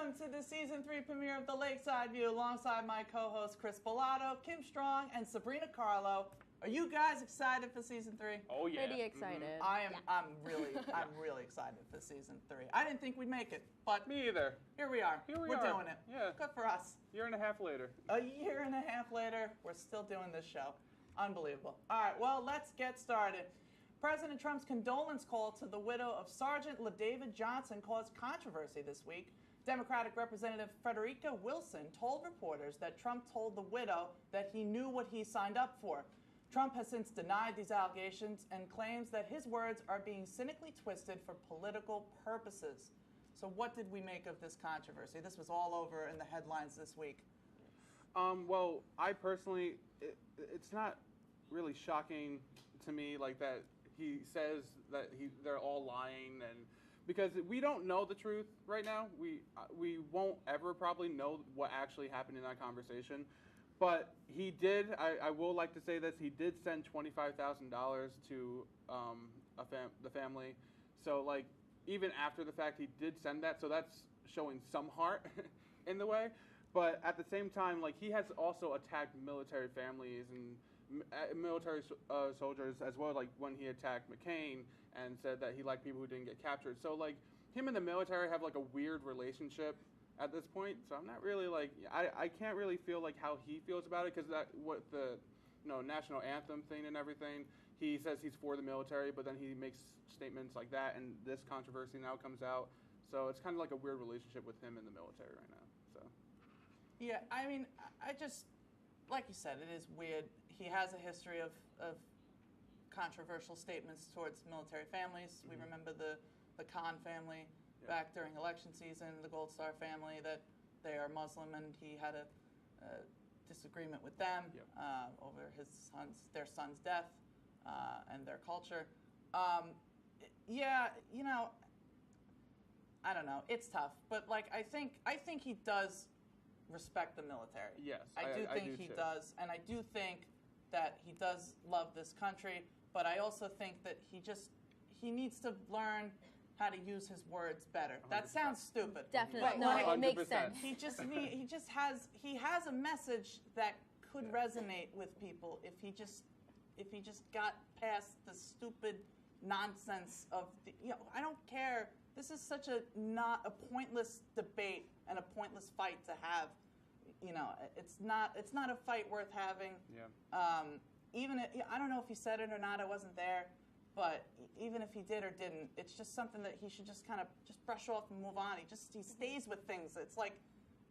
welcome to the season 3 premiere of the Lakeside View alongside my co-hosts Chris Bellato, Kim Strong, and Sabrina Carlo. Are you guys excited for season 3? Oh yeah. Pretty excited. I'm really excited for season 3. I didn't think we'd make it, but Me either. here we are. Here we We're are. doing it. Yeah. Good for us. Year and a half later. A year and a half later, we're still doing this show. Unbelievable. All right, well, let's get started. President Trump's condolence call to the widow of Sergeant LaDavid Johnson caused controversy this week. Democratic Representative Frederica Wilson told reporters that Trump told the widow that he knew what he signed up for. Trump has since denied these allegations and claims that his words are being cynically twisted for political purposes. So what did we make of this controversy? This was all over in the headlines this week. Well, I personally, it's not really shocking to me like that he says that they're all lying, and because we don't know the truth right now. We won't ever probably know what actually happened in that conversation. But he did, I will like to say this, he did send $25,000 to the family. So, like, even after the fact, he did send that. So that's showing some heart in the way. But at the same time, like, he has also attacked military families and military soldiers as well, like when he attacked McCain and said that he liked people who didn't get captured. So, like, him and the military have, like, a weird relationship at this point, so I'm not really like I can't really feel like how he feels about it, because that what the national anthem thing and everything, he says he's for the military, but then he makes statements like that, and this controversy now comes out, so it's kind of like a weird relationship with him and the military right now. So yeah, I mean, I just, like you said, it is weird. He has a history of controversial statements towards military families. We remember the Khan family. Yeah. Back during election season, the Gold Star family, that they are Muslim, and he had a disagreement with them over their son's death and their culture. Yeah, I don't know. It's tough, but like I think he does respect the military. Yes, I do think he does, and I do think that he does love this country. But I also think that he needs to learn how to use his words better. 100%. That sounds stupid. Definitely. No, it makes sense. He has a message that could resonate with people if he just got past the stupid nonsense of I don't care. This is such a pointless debate and a pointless fight to have. It's not a fight worth having. Yeah. I don't know if he said it or not. I wasn't there. But even if he did or didn't, it's just something that he should just kind of just brush off and move on. He stays with things. It's like,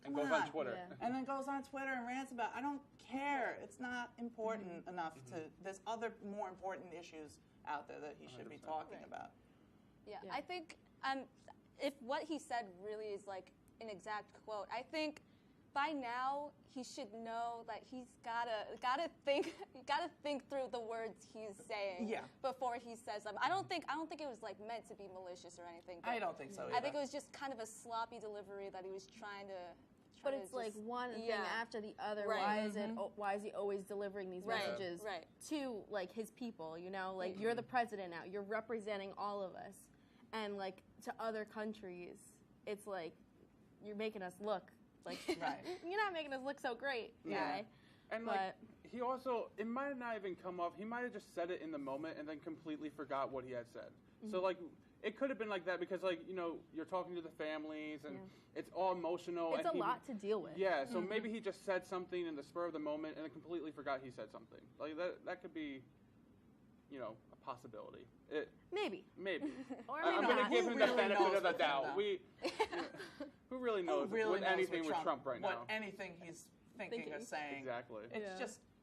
and goes on Twitter. Yeah. And then goes on Twitter and rants about, I don't care. It's not important enough to, there's other more important issues out there that he should be talking about. Yeah, I think if what he said really is like an exact quote, I think by now he should know that he's gotta think through the words he's saying before he says them. I don't think it was like meant to be malicious or anything. I don't think so either. I think it was just kind of a sloppy delivery that he was trying to. But it's like one thing after the other. Right. Why is he always delivering these messages to like his people? Like you're the president now. You're representing all of us, and like to other countries, it's like you're making us look. Like, you're not making us look so great, guy. And like he also, it might have not even come off. He might have just said it in the moment and then completely forgot what he had said. So like it could have been like that because like you're talking to the families and it's all emotional. It's a lot to deal with. Yeah. So maybe he just said something in the spur of the moment and then completely forgot he said something. Like that could be, a possibility. Maybe. Or I'm going to give him the benefit of the doubt. Who really knows with anything with Trump right now? What anything he's thinking or saying. Exactly.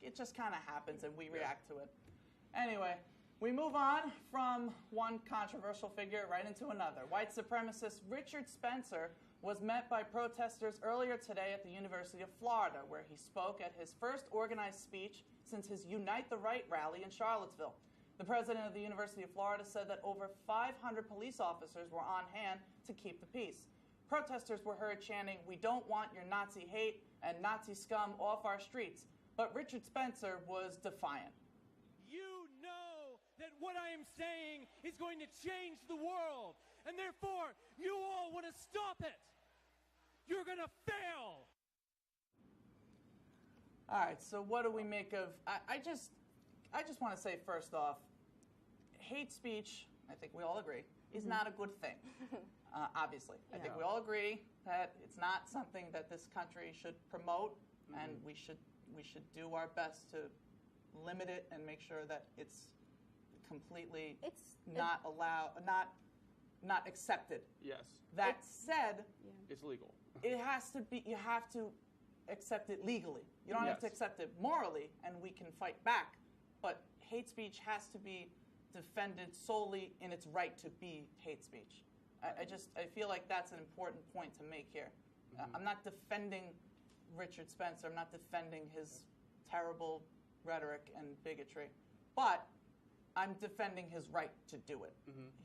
It just kind of happens and we react to it. Anyway, we move on from one controversial figure right into another. White supremacist Richard Spencer was met by protesters earlier today at the University of Florida, where he spoke at his first organized speech since his Unite the Right rally in Charlottesville. The president of the University of Florida said that over 500 police officers were on hand to keep the peace. Protesters were heard chanting, "We don't want your Nazi hate and Nazi scum off our streets." But Richard Spencer was defiant. You know that what I am saying is going to change the world, and therefore you all want to stop it. you're going to fail. All right, so what do we make of? I just want to say first off, hate speech. I think we all agree is not a good thing. Obviously, I think we all agree that it's not something that this country should promote, and we should do our best to limit it and make sure that it's completely not accepted. Yes. That said, it's legal. It has to be. You have to accept it legally. You don't have to accept it morally, and we can fight back. But hate speech has to be defended solely in its right to be hate speech. I feel like that's an important point to make here. I'm not defending Richard Spencer. I'm not defending his terrible rhetoric and bigotry, but I'm defending his right to do it.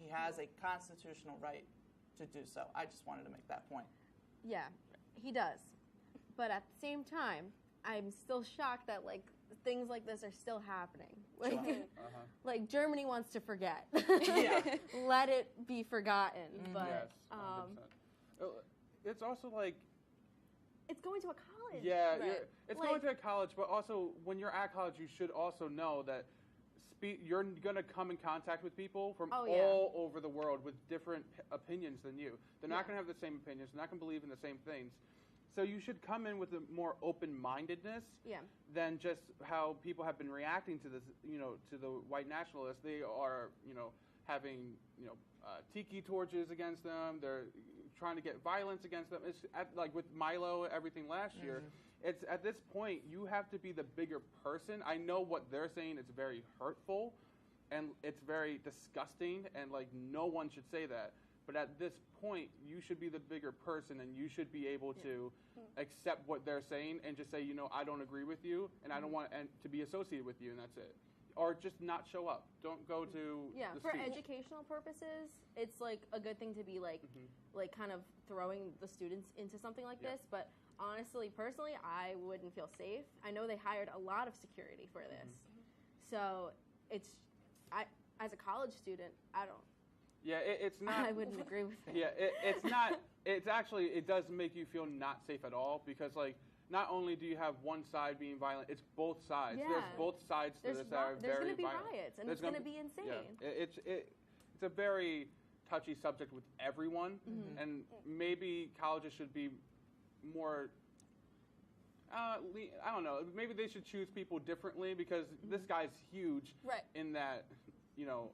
He has a constitutional right to do so. I just wanted to make that point. Yeah, he does. But at the same time, I'm still shocked that like things like this are still happening. Like, like Germany wants to forget. Let it be forgotten. But yes, it's also like it's going to a college. Yeah, it's going to a college, but also when you're at college, you should also know that you're going to come in contact with people from all over the world with different opinions than you. They're not going to have the same opinions. They're not going to believe in the same things. So you should come in with a more open-mindedness than just how people have been reacting to this, to the white nationalists. They are, having, tiki torches against them. They're trying to get violence against them. It's like with Milo, everything last year. It's at this point, you have to be the bigger person. I know what they're saying is very hurtful, and it's very disgusting, and like no one should say that. But at this point, you should be the bigger person, and you should be able to accept what they're saying and just say, I don't agree with you, and I don't want to be associated with you, and that's it. Or just not show up. Don't go to the for speech. educational purposes, it's like a good thing to be like kind of throwing the students into something like this. But honestly, personally, I wouldn't feel safe. I know they hired a lot of security for this, so as a college student, I don't. Yeah, it's not. I wouldn't agree with it. Yeah, it's not. It's actually, it does make you feel not safe at all because, like, not only do you have one side being violent, it's both sides. Yeah. There's both sides to this that are very violent. There's going to be riots, and it's going to be insane. Yeah, it's a very touchy subject with everyone, and maybe colleges should be more. I don't know. Maybe they should choose people differently because this guy's huge in that.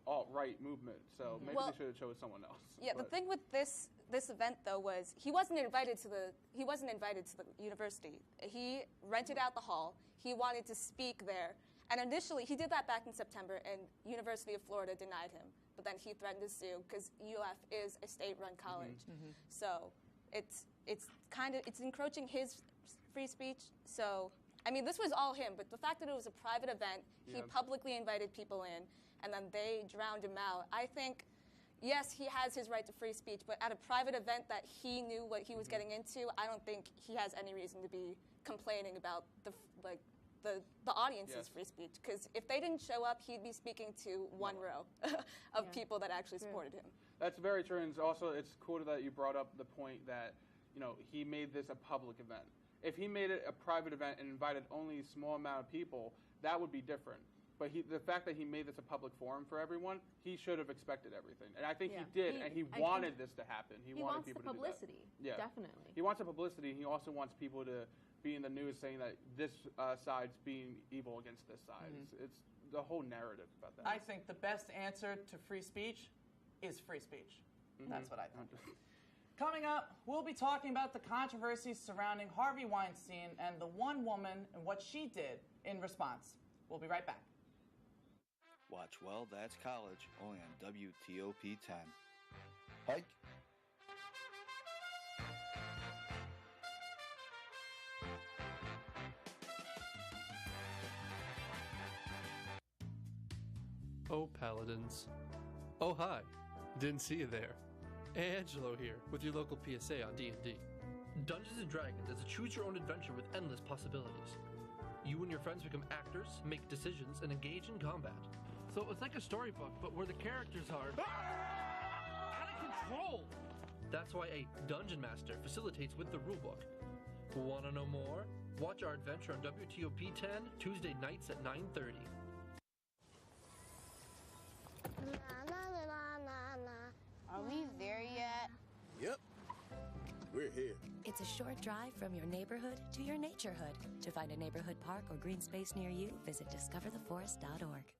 Alt-right movement. So maybe they should have chosen someone else. Yeah, the thing with this event though was he wasn't invited to the university. He rented out the hall. He wanted to speak there, and initially he did that back in September, and University of Florida denied him. But then he threatened to sue because UF is a state-run college. So it's encroaching his free speech. So I mean, this was all him, but the fact that it was a private event, he publicly invited people in, and then they drowned him out. I think, yes, he has his right to free speech, but at a private event that he knew what he was getting into, I don't think he has any reason to be complaining about the audience's free speech. Because if they didn't show up, he'd be speaking to one row of people that actually supported him. That's very true, and also it's cool that you brought up the point that he made this a public event. If he made it a private event and invited only a small amount of people, that would be different. But the fact that he made this a public forum for everyone, he should have expected everything. And I think he did, and he wanted this to happen. He wanted people to do that. He wants the publicity, definitely. He wants the publicity, and he also wants people to be in the news saying that this side's being evil against this side. It's the whole narrative about that. I think the best answer to free speech is free speech. That's what I think. Coming up, we'll be talking about the controversies surrounding Harvey Weinstein and the one woman and what she did in response. We'll be right back. Watch Well, That's College, only on WTOP 10. Hike. Oh, Paladins. Oh, hi. Didn't see you there. Angelo here with your local PSA on D&D. Dungeons & Dragons is a choose-your-own-adventure with endless possibilities. You and your friends become actors, make decisions, and engage in combat. So it's like a storybook, but where the characters are out of control. That's why a Dungeon Master facilitates with the rulebook. Want to know more? Watch our adventure on WTOP 10 Tuesday nights at 9:30. Are we there yet? Yep. We're here. It's a short drive from your neighborhood to your naturehood. To find a neighborhood park or green space near you, visit discovertheforest.org.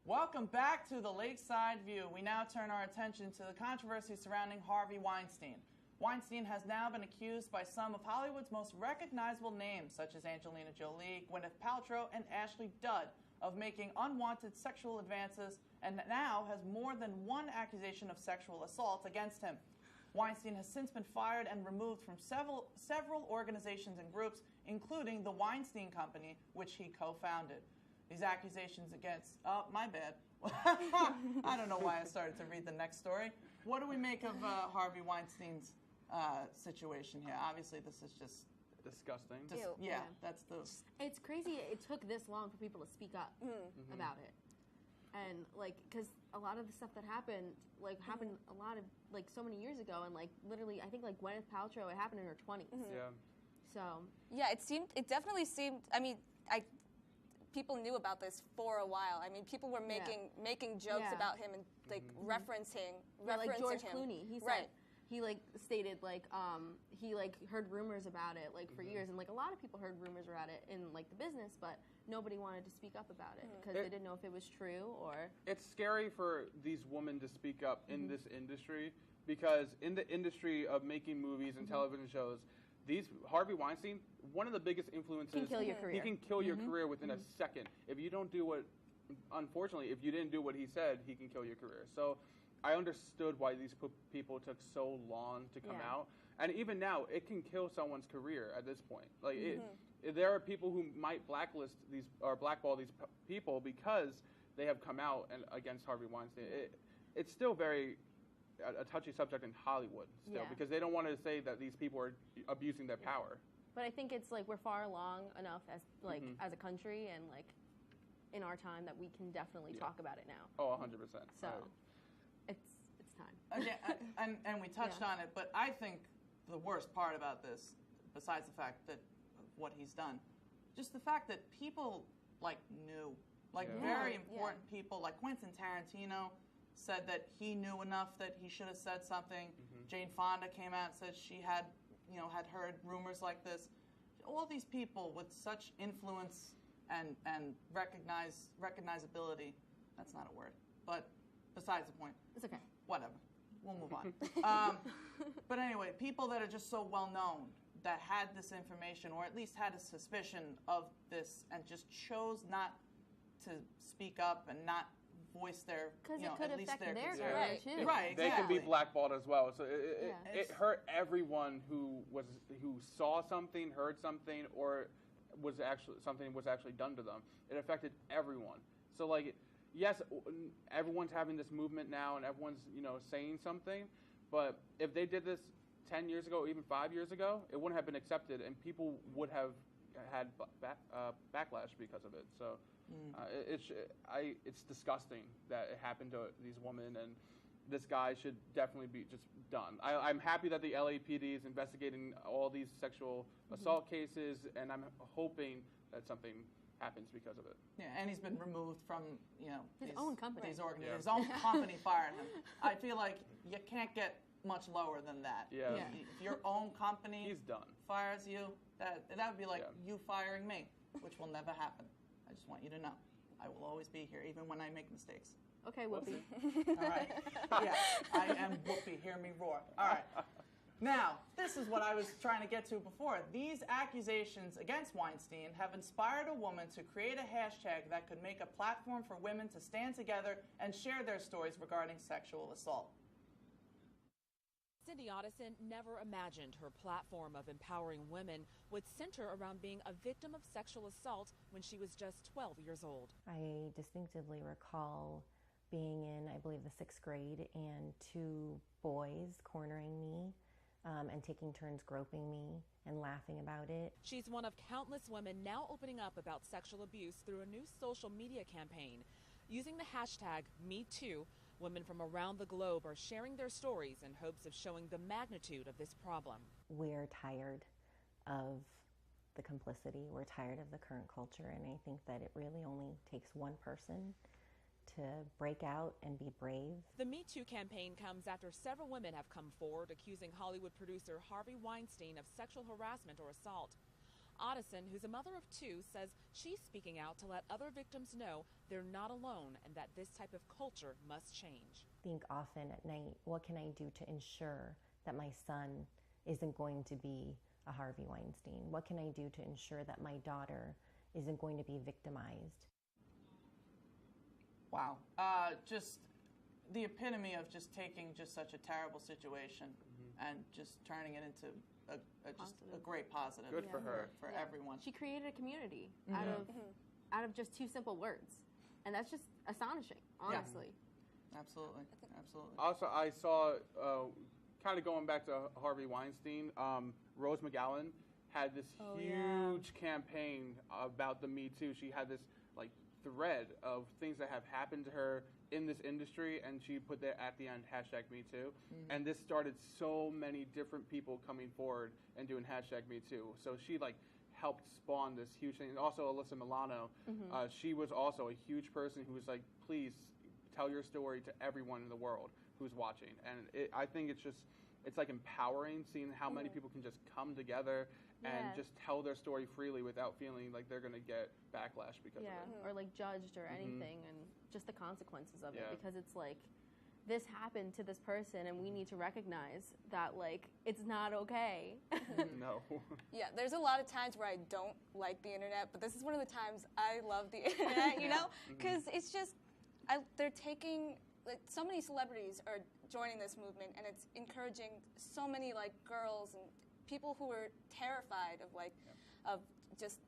Welcome back to the Lakeside View. We now turn our attention to the controversy surrounding Harvey Weinstein. Weinstein has now been accused by some of Hollywood's most recognizable names, such as Angelina Jolie, Gwyneth Paltrow, and Ashley Judd, of making unwanted sexual advances, and now has more than one accusation of sexual assault against him. Weinstein has since been fired and removed from several organizations and groups, including the Weinstein Company, which he co-founded. These accusations against... Oh, my bad. I don't know why I started to read the next story. What do we make of Harvey Weinstein's situation here? Obviously, this is just... Disgusting. Yeah, that's the... It's crazy it took this long for people to speak up about it. And, like, because a lot of the stuff that happened, happened a lot of, so many years ago. And, literally, I think, Gwyneth Paltrow, it happened in her 20s. Yeah. So... Yeah, it definitely seemed... I mean, people knew about this for a while. I mean, people were making jokes about him and referencing like George him. Clooney. He said he stated he heard rumors about it for years, and a lot of people heard rumors about it in the business, but nobody wanted to speak up about it because they didn't know if it was true or. It's scary for these women to speak up in this industry because in the industry of making movies and television shows. Harvey Weinstein, one of the biggest influences. Can kill your career. He can kill your career within a second. If you don't do unfortunately, if you didn't do what he said, he can kill your career. So I understood why these people took so long to come out. And even now, it can kill someone's career at this point. There are people who might blacklist these or blackball these people because they have come out against Harvey Weinstein. It's still very a touchy subject in Hollywood still because they don't want to say that these people are abusing their power. But I think it's we're far along enough as as a country and in our time that we can definitely talk about it now. Oh, 100%. So it's time. Again, and we touched on it, but I think the worst part about this, besides the fact that what he's done, just the fact that people knew, very important people, like Quentin Tarantino said that he knew enough that he should have said something. Jane Fonda came out and said she had heard rumors like this. All these people with such influence and recognizability, that's not a word, but besides the point. It's okay. Whatever. We'll move on. But anyway, people that are just so well known that had this information or at least had a suspicion of this and just chose not to speak up and not voice their, because it could affect their career too. Right, exactly. They can be blackballed as well. So it hurt everyone who saw something, heard something, or something was actually done to them. It affected everyone. So yes, everyone's having this movement now, and everyone's saying something. But if they did this 10 years ago, or even 5 years ago, it wouldn't have been accepted, and people would have had backlash because of it. So. It's disgusting that it happened to these women, and this guy should definitely be just done. I'm happy that the LAPD is investigating all these sexual assault cases, and I'm hoping that something happens because of it. Yeah, and he's been removed from his own company. His own company fired him. I feel like you can't get much lower than that. Yeah. If your own company He's done. fires you, that would be like you firing me, which will never happen. I just want you to know. I will always be here, even when I make mistakes. Okay, Whoopi. All right. Yeah, I am Whoopi. Hear me roar. All right. Now, this is what I was trying to get to before. These accusations against Weinstein have inspired a woman to create a hashtag that could make a platform for women to stand together and share their stories regarding sexual assault. Cindy Addison never imagined her platform of empowering women would center around being a victim of sexual assault when she was just 12 years old. I distinctively recall being in, I believe, the 6th grade and 2 boys cornering me and taking turns groping me and laughing about it. She's one of countless women now opening up about sexual abuse through a new social media campaign. Using the hashtag #MeToo, women from around the globe are sharing their stories in hopes of showing the magnitude of this problem. We're tired of the complicity. We're tired of the current culture, and I think that it really only takes one person to break out and be brave. The Me Too campaign comes after several women have come forward accusing Hollywood producer Harvey Weinstein of sexual harassment or assault. Addison, who's a mother of 2, says she's speaking out to let other victims know they're not alone and that this type of culture must change. Think often at night, what can I do to ensure that my son isn't going to be a Harvey Weinstein? What can I do to ensure that my daughter isn't going to be victimized? Wow. Just the epitome of just taking just such a terrible situation and just turning it into a great positive. Good for her. For everyone. She created a community out of just 2 simple words. And that's just astonishing, honestly. Yeah. Absolutely. Absolutely. Also, I saw, kind of going back to Harvey Weinstein, Rose McGowan had this huge campaign about the Me Too. She had this like thread of things that have happened to her in this industry, and she put there at the end hashtag Me Too. And this started so many different people coming forward and doing hashtag Me Too. So she like helped spawn this huge thing. And also Alyssa Milano, she was also a huge person who was like, please tell your story to everyone in the world who's watching. And I think it's like empowering seeing how many people can just come together and just tell their story freely without feeling like they're going to get backlash because of it. Or like judged or anything, and just the consequences of it, because it's like, this happened to this person and we need to recognize that like it's not okay. No. Yeah, there's a lot of times where I don't like the internet, but this is one of the times I love the internet, you know? Because it's just, they're taking, like, so many celebrities are joining this movement, and it's encouraging so many like girls and people who are terrified of like, of just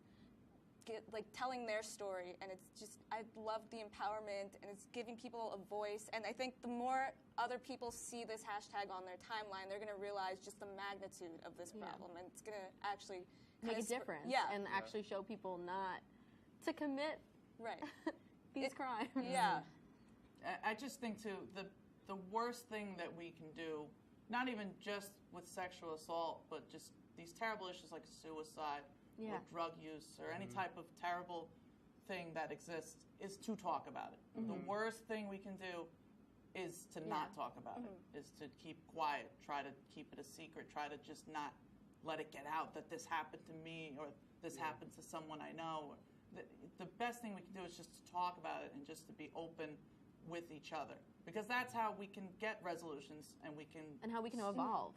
telling their story, and it's just, I love the empowerment, and it's giving people a voice, and I think the more other people see this hashtag on their timeline, they're going to realize just the magnitude of this problem, and it's going to actually make a difference, and actually show people not to commit these crimes. Yeah. I just think too, the worst thing that we can do, not even just with sexual assault, but just these terrible issues like suicide, or drug use, or any type of terrible thing that exists, is to talk about it. The worst thing we can do is to not talk about it, is to keep quiet, try to keep it a secret, try to just not let it get out that this happened to me, or this happened to someone I know. The best thing we can do is just to talk about it and just to be open with each other, because that's how we can get resolutions, and how we can evolve.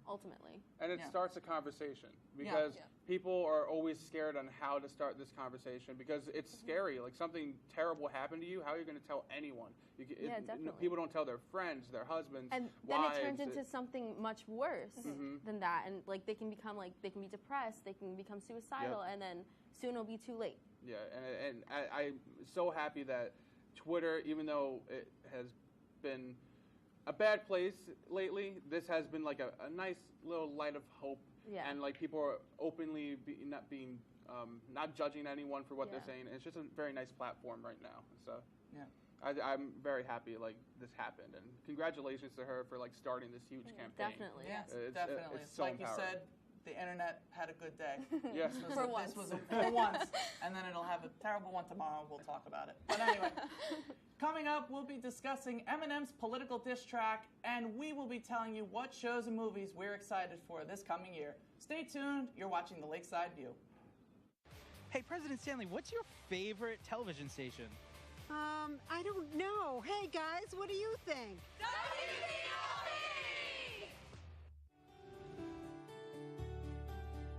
Ultimately. And it starts a conversation, because people are always scared on how to start this conversation, because it's scary. Like, something terrible happened to you, how are you going to tell anyone? Definitely. People don't tell their friends, their husbands, and wives. Then it turns into something much worse than that, and like they can be depressed, they can become suicidal, and then soon it'll be too late. Yeah, and I'm so happy that Twitter, even though it has been a bad place lately, this has been like a nice little light of hope, and like people are openly not judging anyone for what they're saying. It's just a very nice platform right now. So I'm very happy like this happened, and congratulations to her for like starting this huge campaign. Definitely, definitely. It's so like empowering. You said, the internet had a good day. Yeah. For once. This was for once, and then it'll have a terrible one tomorrow. We'll talk about it. But anyway, coming up, we'll be discussing Eminem's political diss track, and we will be telling you what shows and movies we're excited for this coming year. Stay tuned. You're watching The Lakeside View. Hey, President Stanley, what's your favorite television station? I don't know. Hey, guys, what do you think?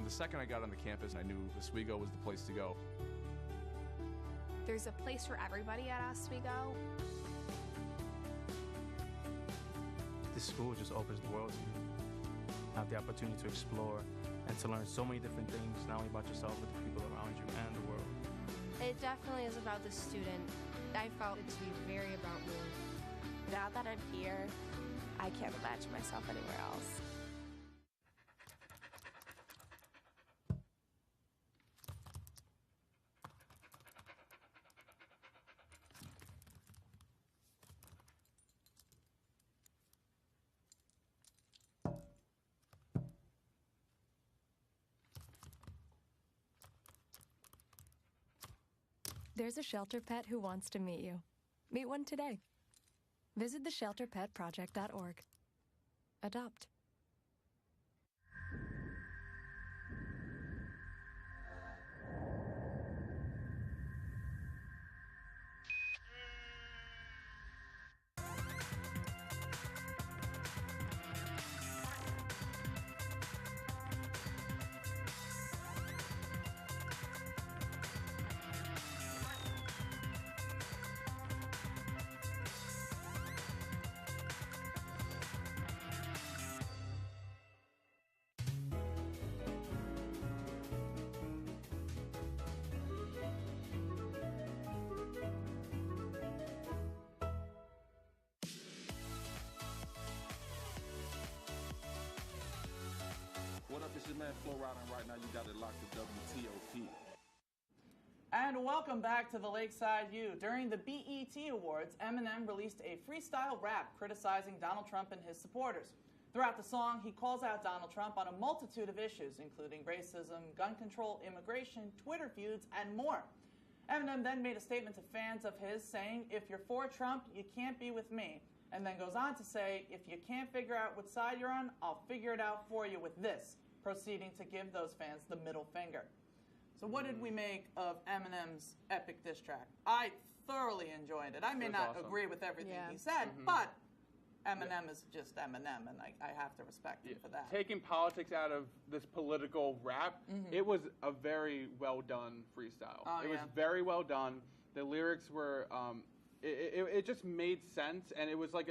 The second I got on the campus, I knew Oswego was the place to go. There's a place for everybody at Oswego. This school just opens the world to you. Have the opportunity to explore and to learn so many different things, not only about yourself, but the people around you and the world. It definitely is about the student. I felt it to be very about me. Now that I'm here, I can't imagine myself anywhere else. There's a shelter pet who wants to meet you. Meet one today. Visit theshelterpetproject.org. Adopt. What up, it's your man Flo Rida, and right now you got it locked to WTOP. And welcome back to the Lakeside View. During the BET Awards, Eminem released a freestyle rap criticizing Donald Trump and his supporters. Throughout the song, he calls out Donald Trump on a multitude of issues, including racism, gun control, immigration, Twitter feuds, and more. Eminem then made a statement to fans of his saying, "If you're for Trump, you can't be with me." And then goes on to say, "If you can't figure out what side you're on, I'll figure it out for you with this," proceeding to give those fans the middle finger. So what did we make of Eminem's epic diss track? I thoroughly enjoyed it. I may not agree with everything he said, but Eminem is just Eminem, and I have to respect him for that. Taking politics out of this political rap, it was a very well done freestyle. It was very well done. The lyrics were, it just made sense, and it was like,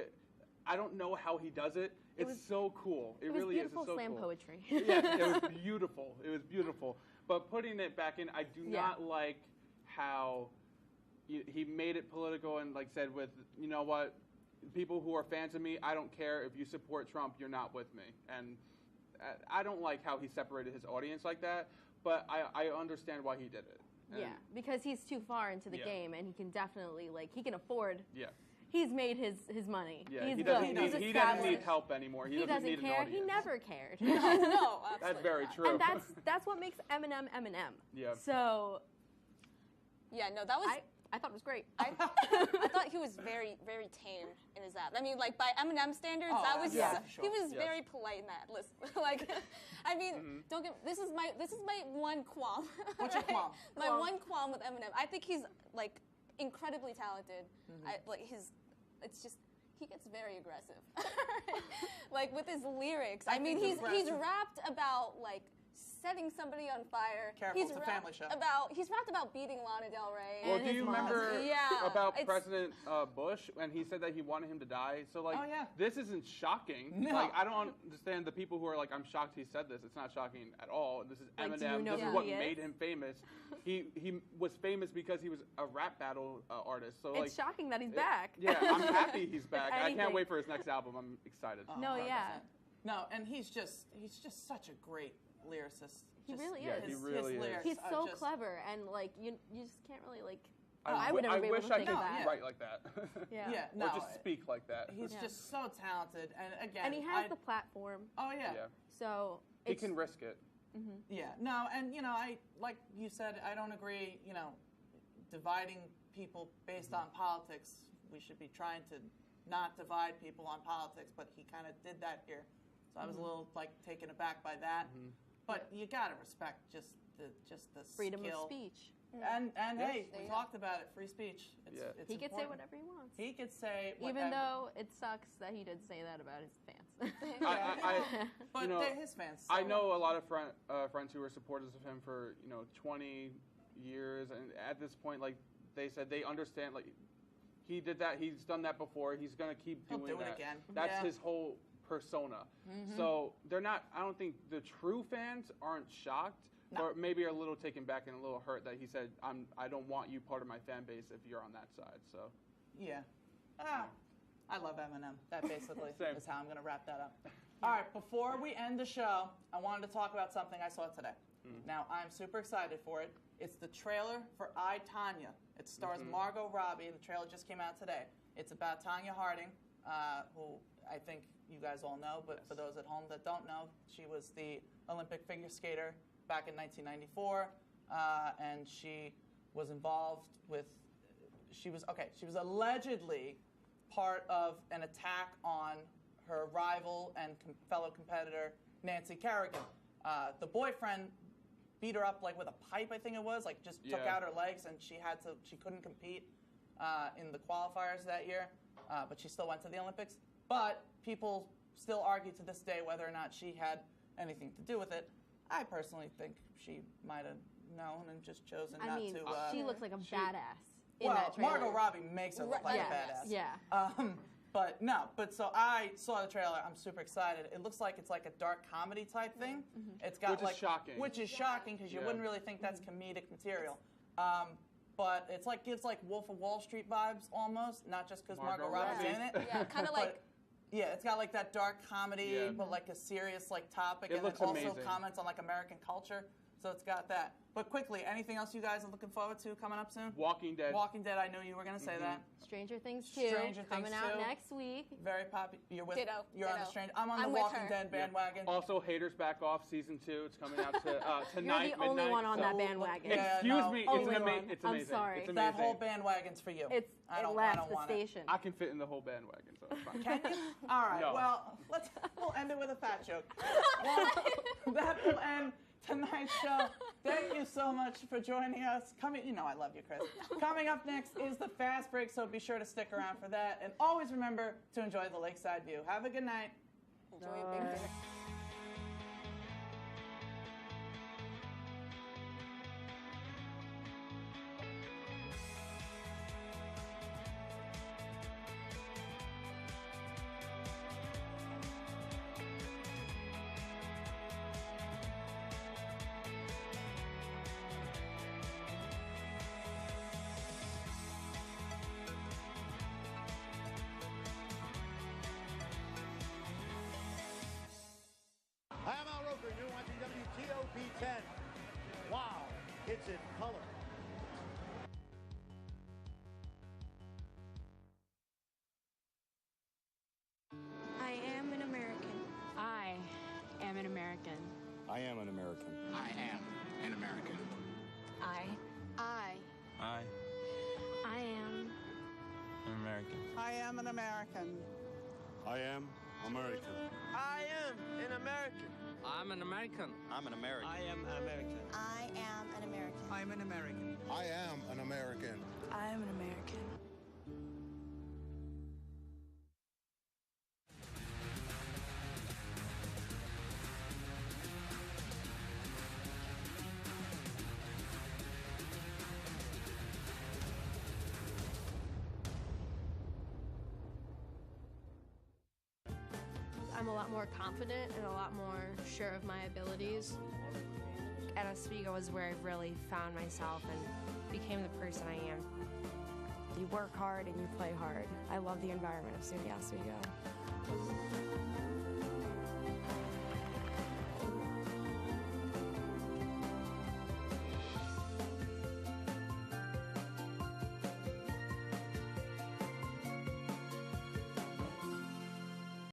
I don't know how he does it. It's so cool. It really is. It's so cool. Beautiful slam poetry. Yes, it was beautiful. It was beautiful. But putting it back in, I do not like how he made it political and like said with, you know what, people who are fans of me, I don't care if you support Trump, you're not with me. And I don't like how he separated his audience like that, but I understand why he did it. And because he's too far into the game, and he can definitely, like, he can afford. Yeah. He's made his money. Yeah, he's he doesn't need help anymore. He doesn't need care. an He audience. never cared. No, absolutely That's very not. true. And that's what makes Eminem Eminem. Yeah. So. Yeah, no, that was. I thought it was great. I thought he was very, very tame in his rap. I mean, like by Eminem standards, that was he was very polite in that. Listen, like, I mean, don't get. This is my one qualm. What's your qualm? My one qualm with Eminem. I think he's like incredibly talented. It's just he gets very aggressive. Like with his lyrics. I mean, he's rapped about like setting somebody on fire. Careful, it's a family show. He's rapped about beating Lana Del Rey. Well, do you remember about it's- President Bush when he said that he wanted him to die? So, like, Oh, yeah. this isn't shocking. No. Like, I don't understand the people who are like, I'm shocked he said this. It's not shocking at all. This is Like, do Eminem. you know This who is what he is? made him famous. He was famous because he was a rap battle artist. So, like, It's shocking that he's back. Yeah, I'm happy he's back. I Anything. can't wait for his next album. I'm excited. No, yeah. No, and he's just such a great lyricist. He really Yeah, is. he really is. lyrics He's are so just- clever, and like you just can't really like. I would never be able to think of that. Write like that. Yeah. Or just speak like that. He's just so talented, and again, and he has the platform. Oh yeah. So he can risk it. Yeah. No, and I like you said, I don't agree. Dividing people based on politics. We should be trying to not divide people on politics, but he kind of did that here. So I was a little taken aback by that. But you gotta respect just the freedom skill. of speech. And hey, we talked about it, free speech. It's he could say important. whatever he wants. He could say whatever. Even though it sucks that he did say that about his fans. But they're his fans. So. I know a lot of friends who were supporters of him for 20 years, and at this point, they said they understand. He did that. He's done that before. He's gonna keep doing He'll do that. it again. That's his whole persona. So they're not. I don't think the true fans aren't shocked. No. Or maybe are a little taken back and a little hurt that he said, I don't want you part of my fan base if you're on that side. So yeah. I love Eminem. That basically is how I'm going to wrap that up. All right, before we end the show, I wanted to talk about something I saw today. Now, I'm super excited for it. It's the trailer for I, Tonya. It stars Margot Robbie. The trailer just came out today. It's about Tonya Harding, who I think you guys all know, but for those at home that don't know, she was the Olympic figure skater back in 1994, and she was involved with, she was allegedly part of an attack on her rival and fellow competitor, Nancy Kerrigan. The boyfriend beat her up with a pipe, I think it was, took out her legs, and she couldn't compete in the qualifiers that year, but she still went to the Olympics. But people still argue to this day whether or not she had anything to do with it. I personally think she might have known and just chosen not to. She looks like a badass in that trailer. Margot Robbie makes her look like a badass. Yeah. But so I saw the trailer. I'm super excited. It looks like it's a dark comedy type thing. It's got which is shocking. Which is shocking because you wouldn't really think that's comedic material. But it's gives Wolf of Wall Street vibes almost, not just because Margot Robbie's in it. Yeah, kind of like. Yeah, it's got that dark comedy, but a serious topic, and then also amazing. comments on American culture. So it's got that. But quickly, anything else you guys are looking forward to coming up soon? Walking Dead. Walking Dead. I knew you were going to say that. Stranger Things 2 coming out next week. Very popular. You're with. Ditto. You're on the Stranger. I'm on the Walking Dead bandwagon. Also, Haters Back Off season 2. It's coming out tonight. You're the only one on that bandwagon. Excuse me. It's amazing. I'm sorry. It's amazing. That whole bandwagon's for you. It left the station. I can fit in the whole bandwagon, so it's fine. Can you? All right. No. Well, we'll end it with a fat joke. Well, that will end tonight's show. Thank you so much for joining us. I love you, Chris. Coming up next is the Fast Break, so be sure to stick around for that. And always remember to enjoy the lakeside view. Have a good night. Enjoy your big dinner. You're watching WTOP 10. Wow, it's in color. I am an American. I am an American. I am an American. I am an American. I am An American. I am an American. I am American. I am an American. I'm an American. I'm an American. I am an American. I am an American. I'm an American. I am an American. I am an American. I'm a lot more confident and a lot more sure of my abilities. At Oswego is where I've really found myself and became the person I am. You work hard and you play hard. I love the environment of SUNY Oswego.